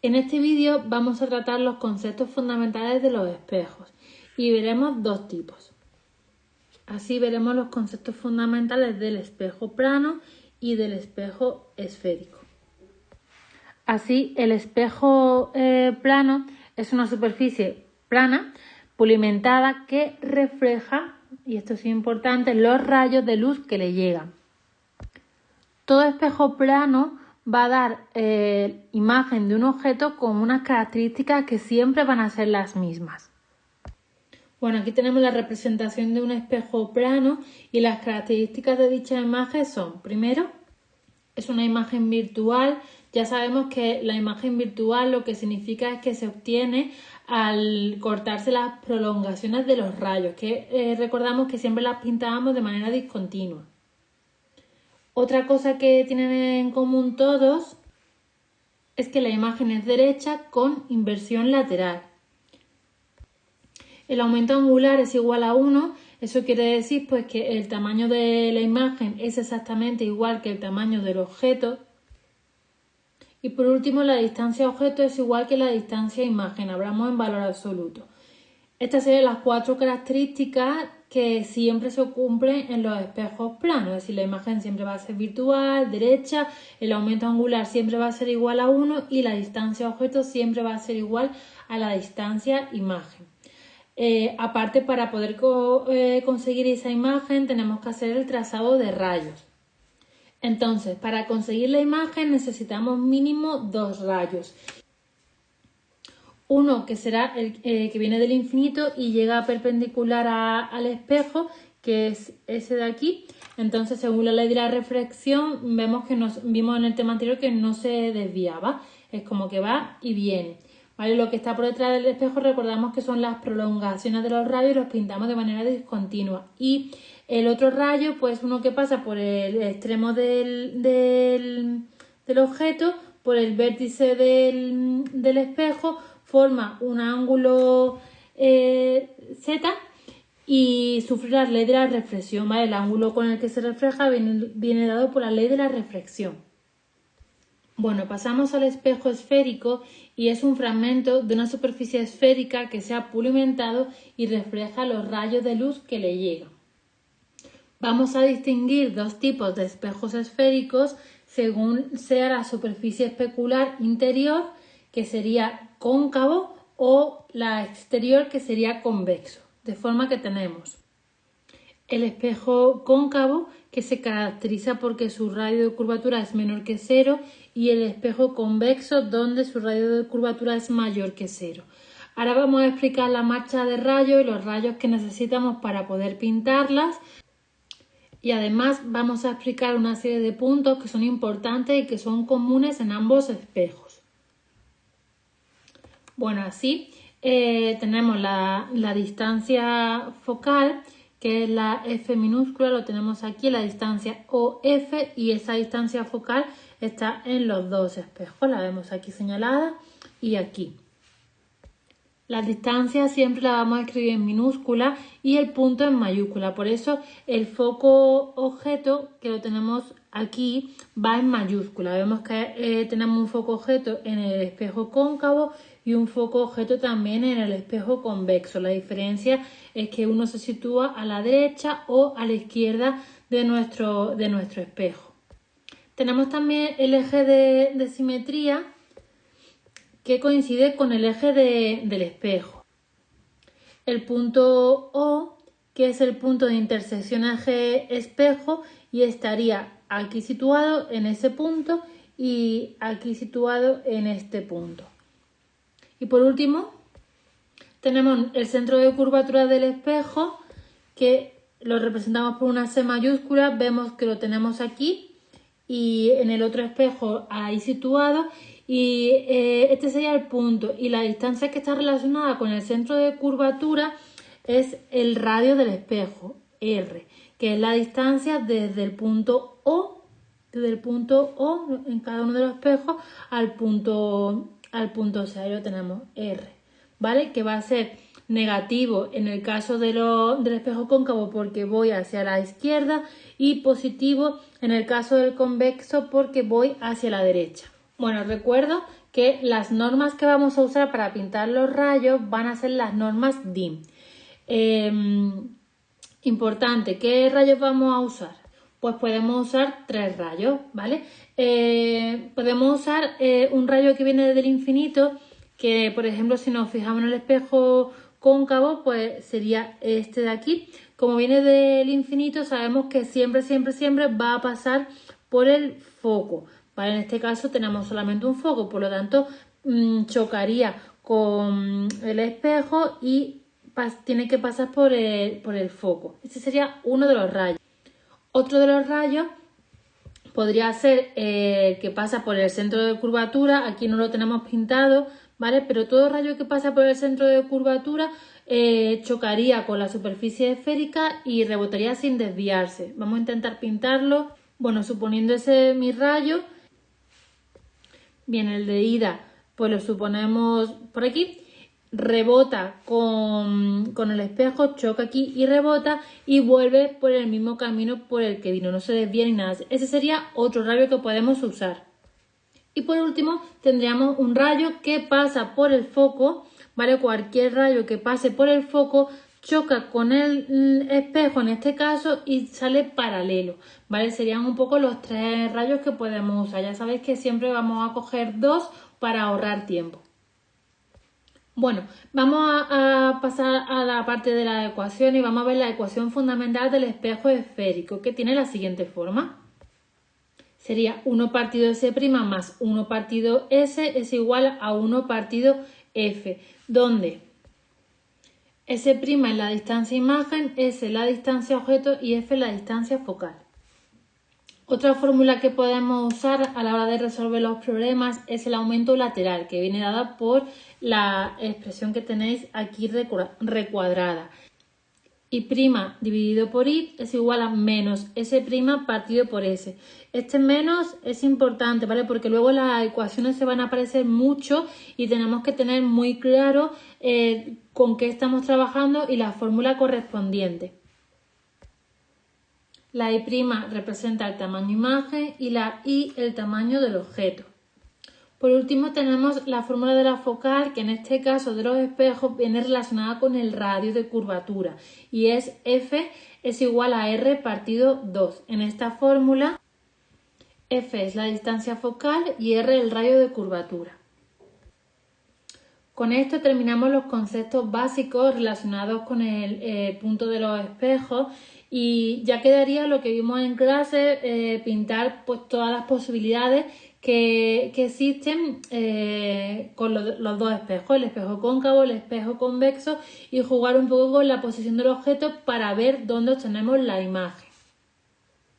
En este vídeo vamos a tratar los conceptos fundamentales de los espejos y veremos dos tipos. Así veremos los conceptos fundamentales del espejo plano y del espejo esférico. Así, el espejo plano es una superficie plana, pulimentada, que refleja, y esto es importante, los rayos de luz que le llegan. Todo espejo plano va a dar imagen de un objeto con unas características que siempre van a ser las mismas. Bueno, aquí tenemos la representación de un espejo plano y las características de dicha imagen son, primero, es una imagen virtual. Ya sabemos que la imagen virtual lo que significa es que se obtiene al cortarse las prolongaciones de los rayos, que recordamos que siempre las pintábamos de manera discontinua. Otra cosa que tienen en común todos es que la imagen es derecha con inversión lateral. El aumento angular es igual a 1, eso quiere decir pues que el tamaño de la imagen es exactamente igual que el tamaño del objeto. Y por último, la distancia objeto es igual que la distancia imagen, hablamos en valor absoluto. Estas serían las 4 características que siempre se cumplen en los espejos planos, es decir, la imagen siempre va a ser virtual, derecha, el aumento angular siempre va a ser igual a 1 y la distancia objeto siempre va a ser igual a la distancia imagen. Aparte, para poder conseguir esa imagen tenemos que hacer el trazado de rayos. Entonces, para conseguir la imagen necesitamos mínimo 2 rayos. Uno que será el que viene del infinito y llega perpendicular al espejo, que es ese de aquí. Entonces, según la ley de la reflexión, vimos en el tema anterior que no se desviaba. Es como que va y viene. ¿Vale? Lo que está por detrás del espejo recordamos que son las prolongaciones de los rayos y los pintamos de manera discontinua. Y el otro rayo, pues uno que pasa por el extremo del objeto, por el vértice del espejo, forma un ángulo Z y sufre la ley de la reflexión. ¿Vale? El ángulo con el que se refleja viene dado por la ley de la reflexión. Bueno, pasamos al espejo esférico y es un fragmento de una superficie esférica que se ha pulimentado y refleja los rayos de luz que le llegan. Vamos a distinguir dos tipos de espejos esféricos según sea la superficie especular interior, que sería cóncavo, o la exterior, que sería convexo. De forma que tenemos el espejo cóncavo, que se caracteriza porque su radio de curvatura es menor que 0, y el espejo convexo, donde su radio de curvatura es mayor que 0. Ahora vamos a explicar la marcha de rayos y los rayos que necesitamos para poder pintarlas. Y además vamos a explicar una serie de puntos que son importantes y que son comunes en ambos espejos. Bueno, así tenemos la distancia focal, que es la F minúscula, lo tenemos aquí, la distancia OF, y esa distancia focal está en los dos espejos, la vemos aquí señalada y aquí. La distancia siempre la vamos a escribir en minúscula y el punto en mayúscula, por eso el foco objeto, que lo tenemos aquí, va en mayúscula. Vemos que tenemos un foco objeto en el espejo cóncavo y un foco objeto también en el espejo convexo. La diferencia es que uno se sitúa a la derecha o a la izquierda de nuestro espejo. Tenemos también el eje de simetría, que coincide con el eje del espejo. El punto O, que es el punto de intersección eje-espejo, y estaría aquí situado en ese punto y aquí situado en este punto. Y por último, tenemos el centro de curvatura del espejo, que lo representamos por una C mayúscula. Vemos que lo tenemos aquí y en el otro espejo ahí situado. Y este sería el punto, y la distancia que está relacionada con el centro de curvatura es el radio del espejo, R, que es la distancia desde el punto O en cada uno de los espejos al punto C. Ahí lo tenemos, R, ¿vale? Que va a ser negativo en el caso del espejo cóncavo porque voy hacia la izquierda, y positivo en el caso del convexo porque voy hacia la derecha. Bueno, recuerdo que las normas que vamos a usar para pintar los rayos van a ser las normas DIN. Importante, ¿qué rayos vamos a usar? Pues podemos usar 3 rayos, ¿vale? Podemos usar un rayo que viene del infinito, que por ejemplo si nos fijamos en el espejo cóncavo, pues sería este de aquí. Como viene del infinito, sabemos que siempre va a pasar por el foco, ¿vale? En este caso tenemos solamente un foco, por lo tanto chocaría con el espejo y tiene que pasar por el foco. Este sería uno de los rayos. Otro de los rayos podría ser que pasa por el centro de curvatura. Aquí no lo tenemos pintado, ¿vale? Pero todo rayo que pasa por el centro de curvatura chocaría con la superficie esférica y rebotaría sin desviarse. Vamos a intentar pintarlo. Bueno, suponiendo ese mi rayo, bien, el de ida, pues lo suponemos por aquí. Rebota con el espejo, choca aquí y rebota y vuelve por el mismo camino por el que vino, no se desvía ni nada. Ese sería otro rayo que podemos usar. Y por último tendríamos un rayo que pasa por el foco, ¿vale? Cualquier rayo que pase por el foco choca con el espejo en este caso y sale paralelo, ¿vale? Serían un poco los 3 rayos que podemos usar. Ya sabéis que siempre vamos a coger 2 para ahorrar tiempo. Bueno, vamos a pasar a la parte de la ecuación y vamos a ver la ecuación fundamental del espejo esférico, que tiene la siguiente forma. Sería 1 partido S' más 1 partido S es igual a 1 partido F, donde S' es la distancia imagen, S la distancia objeto y F la distancia focal. Otra fórmula que podemos usar a la hora de resolver los problemas es el aumento lateral, que viene dada por la expresión que tenéis aquí recuadrada. Y' dividido por I es igual a menos S' partido por S. Este menos es importante, ¿vale? Porque luego las ecuaciones se van a aparecer mucho y tenemos que tener muy claro con qué estamos trabajando y la fórmula correspondiente. La I' representa el tamaño imagen y la I el tamaño del objeto. Por último tenemos la fórmula de la focal, que en este caso de los espejos viene relacionada con el radio de curvatura y es F es igual a R partido 2. En esta fórmula F es la distancia focal y R el radio de curvatura. Con esto terminamos los conceptos básicos relacionados con el punto de los espejos y ya quedaría lo que vimos en clase, pintar pues todas las posibilidades que existen con los 2 espejos, el espejo cóncavo, el espejo convexo y jugar un poco con la posición del objeto para ver dónde obtenemos la imagen.